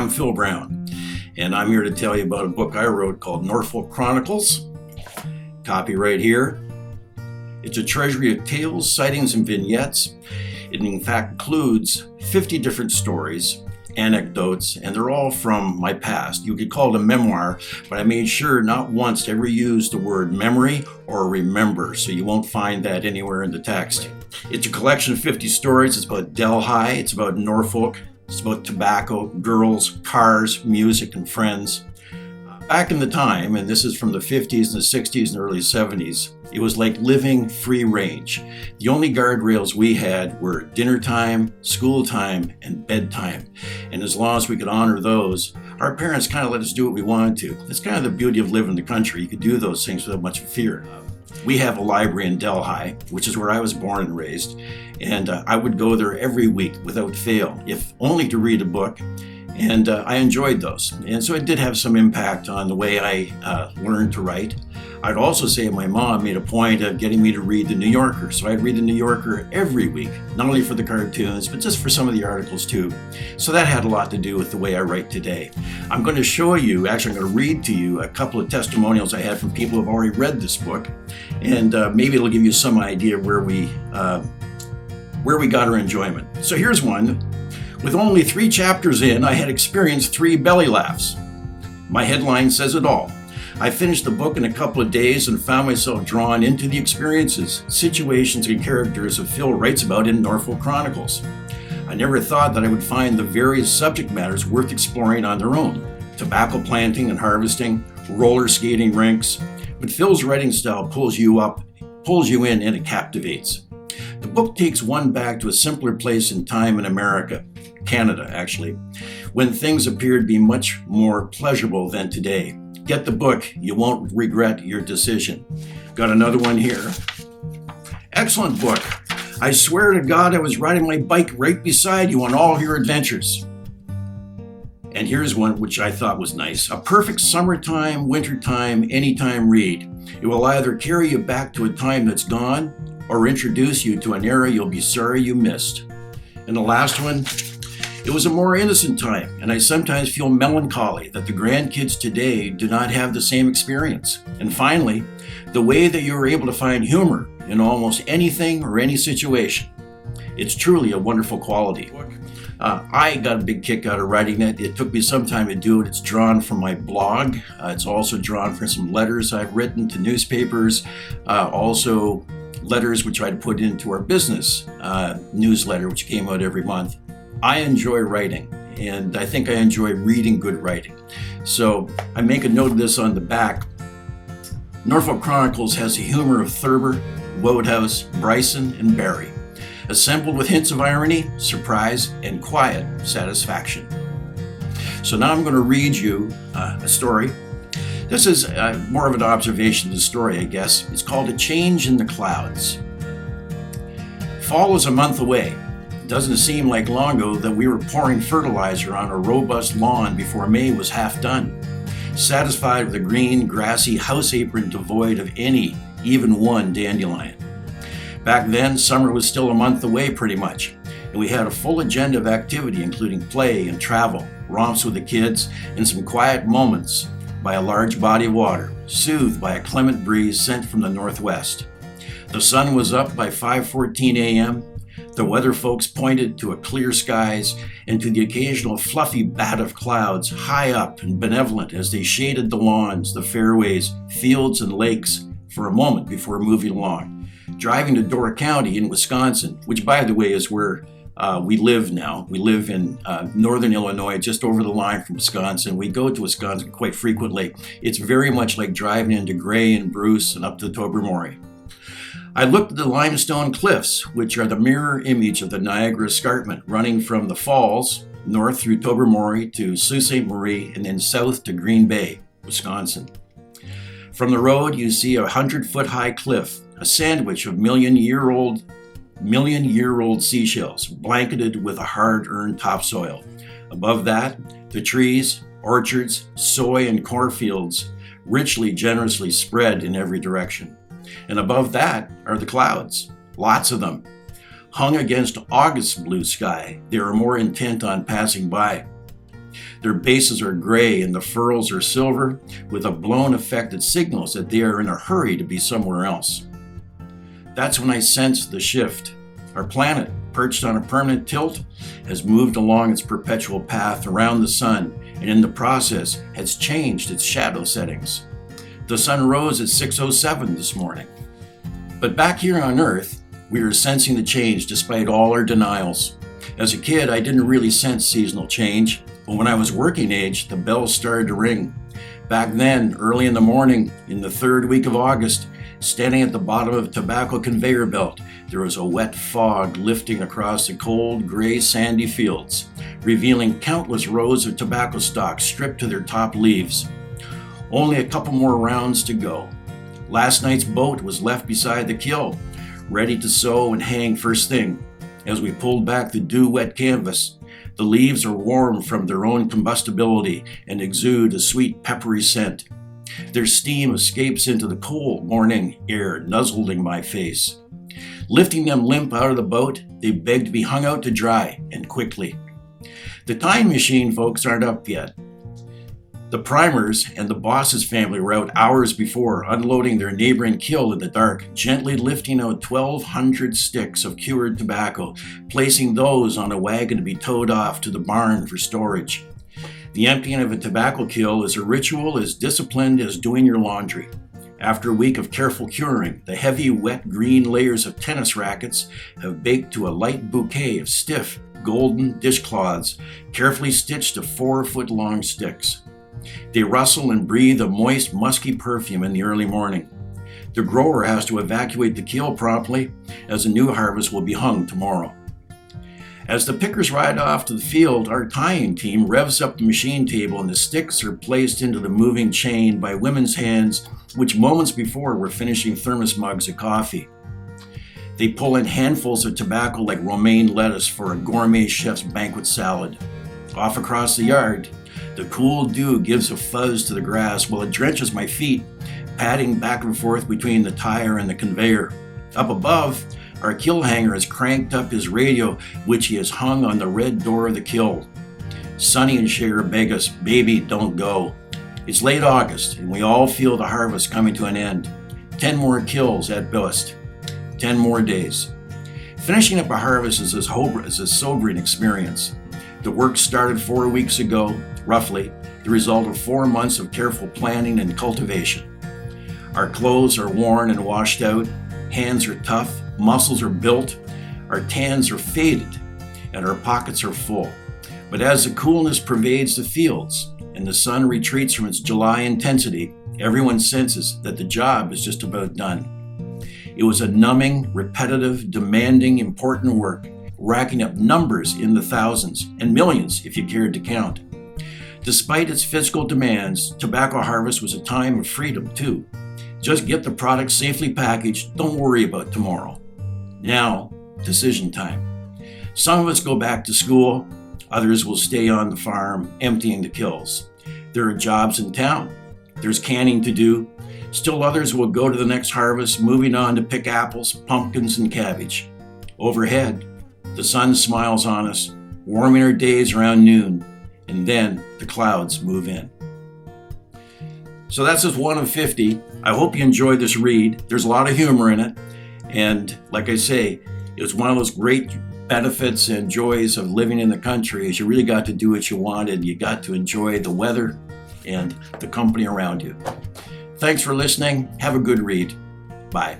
I'm Phil Brown, and I'm here to tell you about a book I wrote called Norfolk Chronicles. Copy right here. It's a treasury of tales, sightings, and vignettes. It in fact includes 50 different stories, anecdotes, and they're all from my past. You could call it a memoir, but I made sure not once to ever use the word memory or remember, so you won't find that anywhere in the text. It's a collection of 50 stories. It's about Delhi, it's about Norfolk, it's about tobacco, girls, cars, music, and friends. Back in the time, and this is from the 50s and the 60s and early 70s, it was like living free range. The only guardrails we had were dinner time, school time, and bedtime. And as long as we could honor those, our parents kind of let us do what we wanted to. That's kind of the beauty of living in the country. You could do those things without much fear. We have a library in Delhi, which is where I was born and raised. And I would go there every week without fail, if only to read a book. And I enjoyed those. And so it did have some impact on the way I learned to write. I'd also say my mom made a point of getting me to read the New Yorker. So I'd read the New Yorker every week, not only for the cartoons, but just for some of the articles too. So that had a lot to do with the way I write today. I'm going to show you, actually I'm going to read to you a couple of testimonials I had from people who have already read this book. And maybe it'll give you some idea where we got our enjoyment. So here's one. With only 3 chapters in, I had experienced 3 belly laughs. My headline says it all. I finished the book in a couple of days and found myself drawn into the experiences, situations, and characters that Phil writes about in Norfolk Chronicles. I never thought that I would find the various subject matters worth exploring on their own. Tobacco planting and harvesting, roller skating rinks. But Phil's writing style pulls you in, and it captivates. The book takes one back to a simpler place in time in America, Canada actually, when things appear to be much more pleasurable than today. Get the book, you won't regret your decision. Got another one here. Excellent book. I swear to God I was riding my bike right beside you on all your adventures. And here's one which I thought was nice. A perfect summertime, wintertime, anytime read. It will either carry you back to a time that's gone or introduce you to an era you'll be sorry you missed. And the last one, it was a more innocent time, and I sometimes feel melancholy that the grandkids today do not have the same experience. And finally, the way that you are able to find humor in almost anything or any situation. It's truly a wonderful quality. I got a big kick out of writing it. It took me some time to do it. It's drawn from my blog. It's also drawn from some letters I've written to newspapers, also letters which I'd put into our business newsletter, which came out every month. I enjoy writing, and I think I enjoy reading good writing. So I make a note of this on the back. Norfolk Chronicles has the humor of Thurber, Wodehouse, Bryson, and Barrie, assembled with hints of irony, surprise, and quiet satisfaction. So now I'm going to read you a story. This is more of an observation of the story, I guess. It's called A Change in the Clouds. Fall is a month away. It doesn't seem like long ago that we were pouring fertilizer on a robust lawn before May was half done, satisfied with a green, grassy house apron devoid of any, even one dandelion. Back then, summer was still a month away pretty much, and we had a full agenda of activity, including play and travel, romps with the kids, and some quiet moments by a large body of water, soothed by a clement breeze sent from the northwest. The sun was up by 5:14 a.m. The weather folks pointed to a clear skies and to the occasional fluffy bat of clouds high up and benevolent as they shaded the lawns, the fairways, fields, and lakes for a moment before moving along. Driving to Door County in Wisconsin, which by the way is where we live now. We live in northern Illinois, just over the line from Wisconsin. We go to Wisconsin quite frequently. It's very much like driving into Gray and Bruce and up to Tobermory. I looked at the limestone cliffs, which are the mirror image of the Niagara Escarpment, running from the falls, north through Tobermory to Sault Ste. Marie, and then south to Green Bay, Wisconsin. From the road, you see a 100-foot-high cliff, a sandwich of million-year-old seashells, blanketed with a hard-earned topsoil. Above that, the trees, orchards, soy and cornfields, richly, generously spread in every direction. And above that are the clouds, lots of them. Hung against August blue sky, they are more intent on passing by. Their bases are gray and the furrows are silver, with a blown effect that signals that they are in a hurry to be somewhere else. That's when I sensed the shift. Our planet, perched on a permanent tilt, has moved along its perpetual path around the sun, and in the process has changed its shadow settings. The sun rose at 6:07 this morning. But back here on Earth, we are sensing the change despite all our denials. As a kid, I didn't really sense seasonal change, but when I was working age, the bells started to ring. Back then, early in the morning, in the third week of August, standing at the bottom of a tobacco conveyor belt, there was a wet fog lifting across the cold, gray, sandy fields, revealing countless rows of tobacco stalks stripped to their top leaves. Only a couple more rounds to go. Last night's boat was left beside the kiln, ready to sew and hang first thing. As we pulled back the dew-wet canvas, the leaves are warm from their own combustibility and exude a sweet, peppery scent. Their steam escapes into the cold morning air, nuzzling my face. Lifting them limp out of the boat, they beg to be hung out to dry, and quickly. The time machine folks aren't up yet. The primers and the boss's family were out hours before, unloading their neighboring kiln in the dark, gently lifting out 1,200 sticks of cured tobacco, placing those on a wagon to be towed off to the barn for storage. The emptying of a tobacco kiln is a ritual as disciplined as doing your laundry. After a week of careful curing, the heavy, wet green layers of tennis rackets have baked to a light bouquet of stiff, golden dishcloths, carefully stitched to 4-foot-long sticks. They rustle and breathe a moist, musky perfume in the early morning. The grower has to evacuate the kiln promptly, as a new harvest will be hung tomorrow. As the pickers ride off to the field, our tying team revs up the machine table and the sticks are placed into the moving chain by women's hands, which moments before were finishing thermos mugs of coffee. They pull in handfuls of tobacco like romaine lettuce for a gourmet chef's banquet salad. Off across the yard, the cool dew gives a fuzz to the grass while it drenches my feet, padding back and forth between the tire and the conveyor. Up above, our kiln hanger has cranked up his radio, which he has hung on the red door of the kiln. Sonny and Cher beg us, "Baby, don't go." It's late August, and we all feel the harvest coming to an end. 10 more kilns at best. 10 more days. Finishing up a harvest is a sobering experience. The work started 4 weeks ago, roughly, the result of 4 months of careful planning and cultivation. Our clothes are worn and washed out, hands are tough, muscles are built, our tans are faded, and our pockets are full. But as the coolness pervades the fields and the sun retreats from its July intensity, everyone senses that the job is just about done. It was a numbing, repetitive, demanding, important work, racking up numbers in the thousands and millions if you cared to count. Despite its physical demands, tobacco harvest was a time of freedom too. Just get the product safely packaged, don't worry about tomorrow. Now, decision time. Some of us go back to school, others will stay on the farm, emptying the kilns. There are jobs in town. There's canning to do. Still others will go to the next harvest, moving on to pick apples, pumpkins, and cabbage. Overhead, the sun smiles on us, warming our days around noon, and then the clouds move in. So that's just one of 50. I hope you enjoyed this read. There's a lot of humor in it. And like I say, it was one of those great benefits and joys of living in the country is you really got to do what you wanted. You got to enjoy the weather and the company around you. Thanks for listening. Have a good read. Bye.